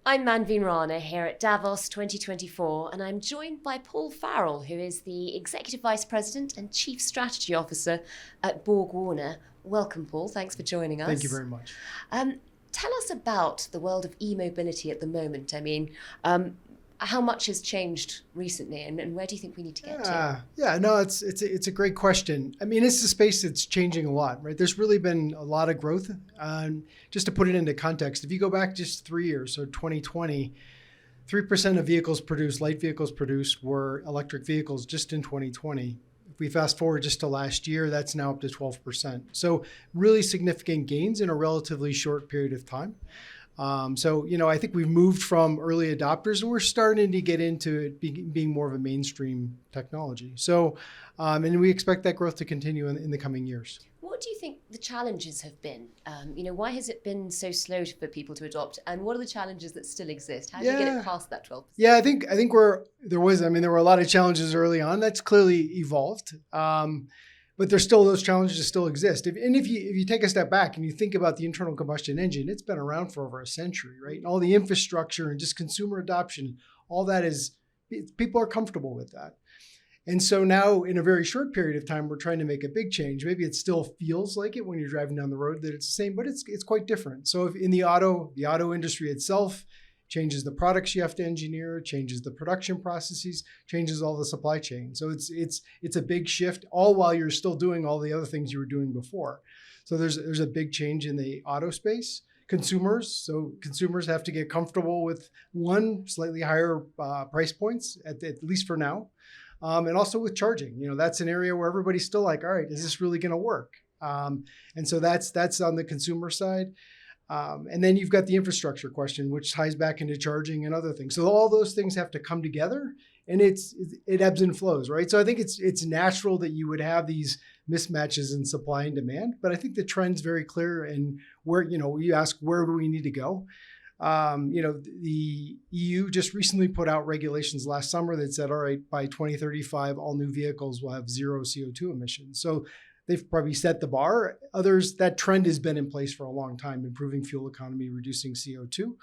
I'm Manveen Rana here at Davos 2024, and I'm joined by Paul Farrell, who is the Executive Vice President and Chief Strategy Officer at BorgWarner. Welcome, Paul. Thanks for joining us. Thank you very much. Tell us about the world of e-mobility at the moment. I mean, how much has changed recently, and where do you think we need to get to? It's a great question. I mean, it's a space that's changing a lot, right? There's really been a lot of growth. Just to put it into context, if you go back just 3 years, so 2020, 3% of vehicles produced, light vehicles produced, were electric vehicles just in 2020. If we fast forward just to last year, that's now up to 12%. So really significant gains in a relatively short period of time. I think we've moved from early adopters and we're starting to get into it being more of a mainstream technology. And we expect that growth to continue in the coming years. What do you think the challenges have been? Why has it been so slow for people to adopt? And what are the challenges that still exist? How do you get it past that 12%? Yeah, I think there were a lot of challenges early on. That's clearly evolved. But there's still those challenges still exist. If you take a step back and you think about the internal combustion engine, it's been around for over a century, right? And all the infrastructure and just consumer adoption, all that people are comfortable with that. And so now in a very short period of time, we're trying to make a big change. Maybe it still feels like it when you're driving down the road that it's the same, but it's quite different. So if in the auto industry itself, changes the products you have to engineer, changes the production processes, changes all the supply chain. So it's a big shift, all while you're still doing all the other things you were doing before. So there's a big change in the auto space. Consumers have to get comfortable with slightly higher price points at least for now, and also with charging. That's an area where everybody's still like, all right, is this really going to work? And so that's on the consumer side. And then you've got the infrastructure question, which ties back into charging and other things. So all those things have to come together, and it ebbs and flows, right? So I think it's natural that you would have these mismatches in supply and demand, but I think the trend's very clear. And where you ask, where do we need to go? The EU just recently put out regulations last summer that said, all right, by 2035, all new vehicles will have zero CO2 emissions. So they've probably set the bar. Others, that trend has been in place for a long time, improving fuel economy, reducing CO2.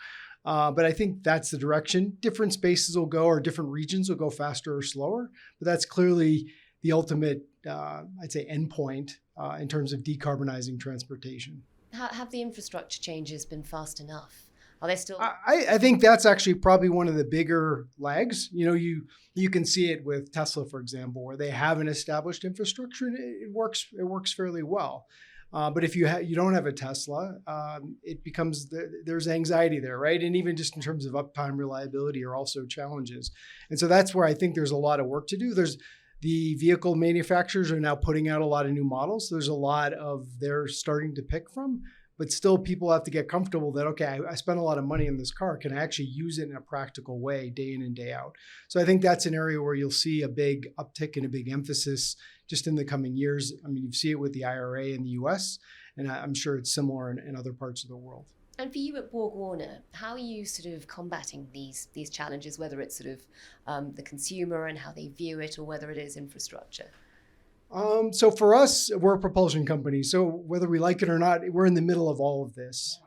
But I think that's the direction. Different spaces will go, or different regions will go faster or slower. But that's clearly the ultimate, I'd say, endpoint in terms of decarbonizing transportation. Have the infrastructure changes been fast enough? Are they still? I think that's actually probably one of the bigger lags. You can see it with Tesla, for example, where they have an established infrastructure and it works fairly well. But if you don't have a Tesla, it becomes there's anxiety there, right? And even just in terms of uptime, reliability are also challenges. And so that's where I think there's a lot of work to do. The vehicle manufacturers are now putting out a lot of new models. There's a lot they're starting to pick from. But still, people have to get comfortable that, okay, I spent a lot of money on this car. Can I actually use it in a practical way, day in and day out? So I think that's an area where you'll see a big uptick and a big emphasis just in the coming years. I mean, you see it with the IRA in the US, and I'm sure it's similar in other parts of the world. And for you at BorgWarner, how are you sort of combating these challenges, whether it's sort of the consumer and how they view it, or whether it is infrastructure? So for us, we're a propulsion company. So whether we like it or not, we're in the middle of all of this.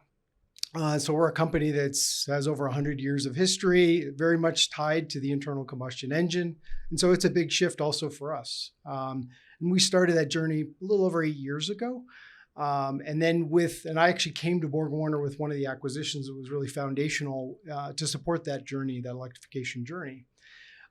So we're a company that has over 100 years of history, very much tied to the internal combustion engine. And so it's a big shift also for us. And we started that journey a little over 8 years ago. And I actually came to BorgWarner with one of the acquisitions that was really foundational to support that journey, that electrification journey.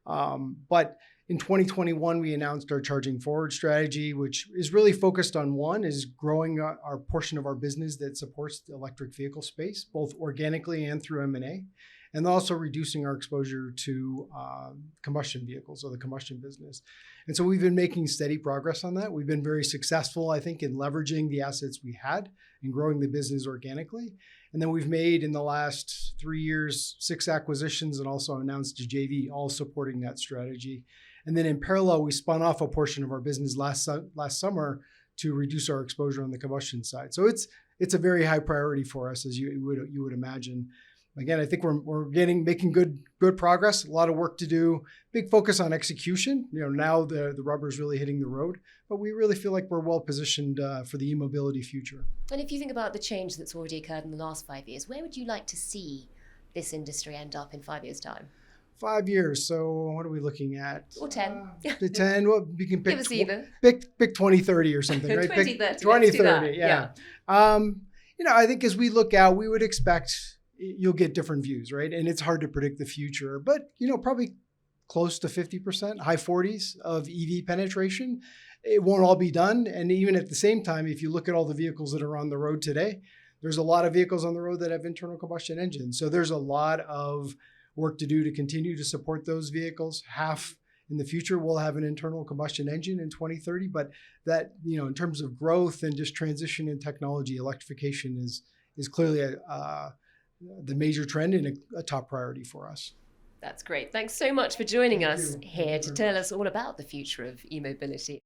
But in 2021, we announced our Charging Forward strategy, which is really focused on is growing our portion of our business that supports the electric vehicle space, both organically and through M&A, and also reducing our exposure to combustion vehicles, or the combustion business. And so we've been making steady progress on that. We've been very successful, I think, in leveraging the assets we had and growing the business organically. And then we've made, in the last 3 years, 6 acquisitions and also announced a JV, all supporting that strategy. And then in parallel, we spun off a portion of our business last summer to reduce our exposure on the combustion side. So it's a very high priority for us, as you would imagine. Again, I think we're making good progress. A lot of work to do. Big focus on execution. Now the rubber's really hitting the road, but we really feel like we're well positioned for the e-mobility future. And if you think about the change that's already occurred in the last 5 years, where would you like to see this industry end up in 5 years' time? 5 years. So what are we looking at? Or 10. The 10. Well, we can pick Give us either. pick 2030 or something, right? 2030. Pick Let's do that. 2030. Yeah. I think as we look out, we would expect you'll get different views, right? And it's hard to predict the future, but probably close to 50%, high 40s of EV penetration. It won't all be done. And even at the same time, if you look at all the vehicles that are on the road today, there's a lot of vehicles on the road that have internal combustion engines. So there's a lot of work to do to continue to support those vehicles. Half in the future will have an internal combustion engine in 2030, but that, in terms of growth and just transition in technology, electrification is clearly the major trend and a top priority for us. That's great. Thanks so much for joining us here to tell us all about the future of e-mobility.